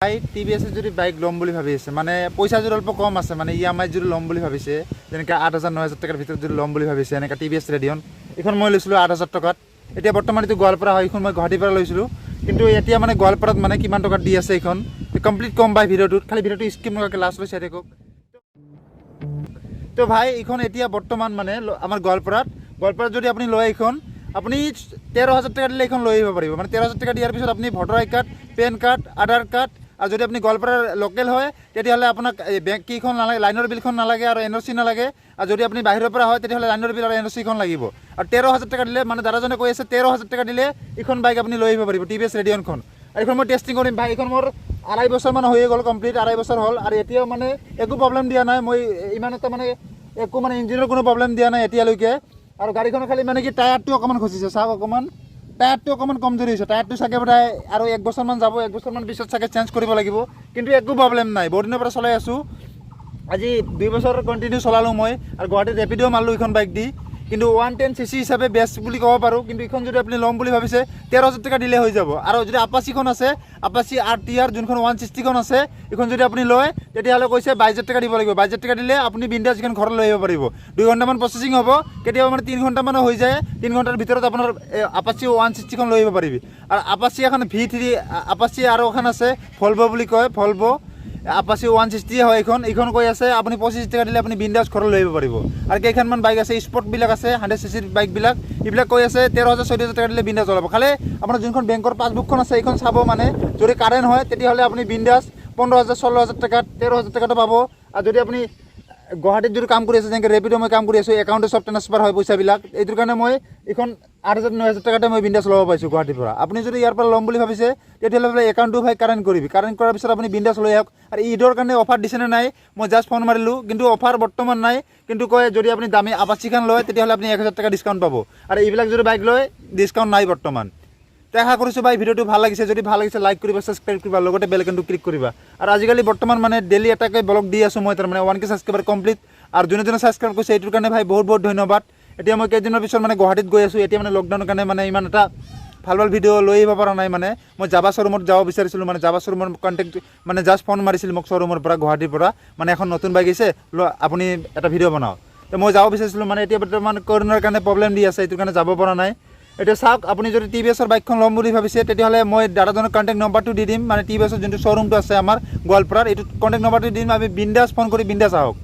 ভাই টিভিএস যদি বাইক ল'ম বুলি ভাবি আছে মানে পইচা যদি অল্প কম আছে মানে ইএমআই যদি ল'ম বুলি ভাবিছে যেনেকৈ 8,000-9,000 টকাৰ ভিতৰত যদি ল'ম বুলি ভাবিছে এনেকৈ টিভিএস ৰেডিয়ন এইখন মই লৈছিলোঁ 8,000 টকাত। এতিয়া বৰ্তমান এইটো গোৱালপাৰা হয়, এইখন মই গুৱাহাটীৰ পৰা লৈছিলোঁ, কিন্তু এতিয়া মানে গোৱালপাৰাত মানে কিমান টকাত দি আছে এইখন কমপ্লিট কম বাই ভিডিঅ'টোত, খালি ভিডিঅ'টো স্কিপ নকৰাকৈ লাষ্ট লৈ চাই থাকক। তো ভাই এইখন এতিয়া বৰ্তমান মানে আমাৰ গোৱালপাৰাত যদি আপুনি লয় এইখন আপুনি 13,000 টকা দিলে এইখন লৈ আহিব পাৰিব। মানে 13,000 টকা দিয়াৰ পিছত আপুনি ভোটাৰ আই কাৰ্ড, পেন কাৰ্ড, আধাৰ কাৰ্ড, আৰু যদি আপুনি গোৱালপাৰাৰ লোকেল হয় তেতিয়াহ'লে আপোনাক বেংক কিখন নালাগে, লাইনৰ বিলখন নালাগে আৰু NOC নালাগে। আৰু যদি আপুনি বাহিৰৰ পৰা হয় তেতিয়াহ'লে লাইনৰ বিল আৰু NOCখন লাগিব। আৰু 13,000 টকা দিলে মানে দাদাজনে কৈ আছে 13,000 টকা দিলে এইখন বাইক আপুনি লৈ আহিব পাৰিব, টিভিএছ ৰেডিয়নখন। আৰু এইখন মই টেষ্টিং কৰিম ভাই, এইখন মোৰ 2.5 বছৰমান হৈয়ে গ'ল, কমপ্লিট 2.5 বছৰ হ'ল। আৰু এতিয়াও মানে একো প্ৰব্লেম দিয়া নাই, মই ইমান এটা মানে একো মানে ইঞ্জিনৰ কোনো প্ৰব্লেম দিয়া নাই এতিয়ালৈকে। আৰু গাড়ীখনৰ খালি মানে কি টায়াৰটো অকণমান খচিছে, চাওক অকণমান টায়াৰটো অকণমান কমজোৰি হৈছে, টায়াৰটো চাগে প্ৰায় আৰু 1 বছৰমান যাব, 1 বছৰমান পিছত চাগে চেঞ্জ কৰিব লাগিব, কিন্তু একো প্ৰব্লেম নাই। বহুত দিনৰ পৰা চলাই আছোঁ, আজি 2 বছৰ কণ্টিনিউ চলালোঁ মই। আৰু গুৱাহাটীত ৰেপিডো মাৰিলোঁ এইখন বাইক দি, কিন্তু 110cc হিচাপে বেষ্ট বুলি ক'ব পাৰোঁ। কিন্তু এইখন যদি আপুনি ল'ম বুলি ভাবিছে 13,000 টকা দিলে হৈ যাব। আৰু যদি আপাচিখন আছে, আপাচি RTR যোনখন 160খন আছে, এইখন যদি আপুনি লয় তেতিয়াহ'লে কৈছে 22,000 টকা দিব লাগিব। 22,000 টকা দিলে আপুনি বিন্দাছ এইখন ঘৰত লৈ আহিব পাৰিব। 2 ঘণ্টামান প্ৰচেছিং হ'ব, কেতিয়াবা মানে 3 ঘণ্টামানো হৈ যায়। 3 ঘণ্টাৰ ভিতৰত আপোনাৰ আপাচি 160খন লৈ আহিব পাৰিবি। আৰু আপাচি এখন V3 আপাচি আৰু এখন আছে ভলভ বুলি কয়, ভলভ আপাচি 160 হয় এইখন কৈ আছে আপুনি 25,000 টকা দিলে আপুনি বিন্দাছ ঘৰত লৈ আহিব পাৰিব। আৰু কেইখনমান বাইক আছে স্পৰ্টবিলাক আছে 100cc বাইকবিলাক, এইবিলাক কৈ আছে 13,000-14,000 টকা দিলে বিন্দাছ ওলাব। খালি আপোনাৰ যোনখন বেংকৰ পাছবুকখন আছে এইখন চাব, মানে যদি কাৰেণ্ট হয় তেতিয়াহ'লে আপুনি বিন্দাছ 15,000-16,000 টকাত 13,000 টকাটো পাব। আৰু যদি আপুনি গুৱাহাটীত যদি কাম কৰি আছে, যেনেকৈ ৰেপিডো মই কাম কৰি আছোঁ, একাউণ্টে চব ট্ৰান্সফাৰ হয় পইচাবিলাক, এইটোৰ কাৰণে মই এইখন 8,000-9,000 টকাতে মই বিন্দাছ ল'ব পাইছোঁ গুৱাহাটীৰ পৰা। আপুনি যদি ইয়াৰ পৰা ল'ম বুলি ভাবিছে তেতিয়াহ'লে একাউণ্টটো ভাই কাৰেণ্ট কৰিবি, কাৰেণ্ট কৰাৰ পিছত আপুনি বিন্দাছ লৈ আহক। আৰু ঈদৰ কাৰণে অফাৰ দিছেনে নাই মই জাষ্ট ফোন মাৰিলোঁ, কিন্তু অফাৰ বৰ্তমান নাই, কিন্তু কয় যদি আপুনি দামী আপাচিখন লয় তেতিয়াহ'লে আপুনি 1,000 টকা ডিছকাউণ্ট পাব। আৰু এইবিলাক যদি বাইক লয় ডিছকাউণ্ট নাই বৰ্তমান। তো আশা কৰিছোঁ ভাই ভিডিঅ'টো ভাল লাগিছে, যদি ভাল লাগিছে লাইক কৰিবা, ছাবস্ক্ৰাইব কৰিবা, লগতে বেল আইকনটো ক্লিক কৰিবা। আৰু আজিকালি বৰ্তমান মানে ডেইলি এটাকৈ ব্লগ দি আছোঁ মই, তাৰমানে 1K ছাবস্ক্ৰাইবাৰ কমপ্লিট। আৰু যোনে ছাবস্ক্ৰাইব কৰিছে এইটোৰ কাৰণে ভাই বহুত বহুত ধন্যবাদ। এতিয়া মই কেইদিনৰ পিছত মানে গুৱাহাটীত গৈ আছোঁ, এতিয়া মানে লকডাউনৰ কাৰণে মানে ইমান এটা ভাল ভিডিঅ' লৈ আহিব পৰা নাই। মানে মই যাবা শ্ব'ৰুমত যাব বিচাৰিছিলোঁ, মানে যাবা শ্ব'ৰুমৰ কণ্টেক্ট মানে জাষ্ট ফোন মাৰিছিল মোক শ্ব'ৰুমৰ পৰা, গুৱাহাটীৰ পৰা, মানে এখন নতুন বাইক আহিছে আপুনি এটা ভিডিঅ' বনাওক। তো মই যাব বিচাৰিছিলোঁ, মানে এতিয়া বৰ্তমান কৰোণাৰ কাৰণে প্ৰব্লেম দি আছে, এইটোৰ কাৰণে যাব পৰা নাই। এতিয়া চাওক আপুনি যদি টিভিএছৰ বাইকখন ল'ম বুলি ভাবিছে তেতিয়াহ'লে মই দাদাজনৰ কণ্টেক্ট নম্বৰটো দি দিম, মানে টিভিএছৰ যোনটো শ্ব'ৰুমটো আছে আমাৰ গোৱালপাৰাৰ, এইটো কণ্টেক্ট নম্বৰটো দি দিম, আমি বিন্দাছ ফোন কৰি বিন্দাছ আহক।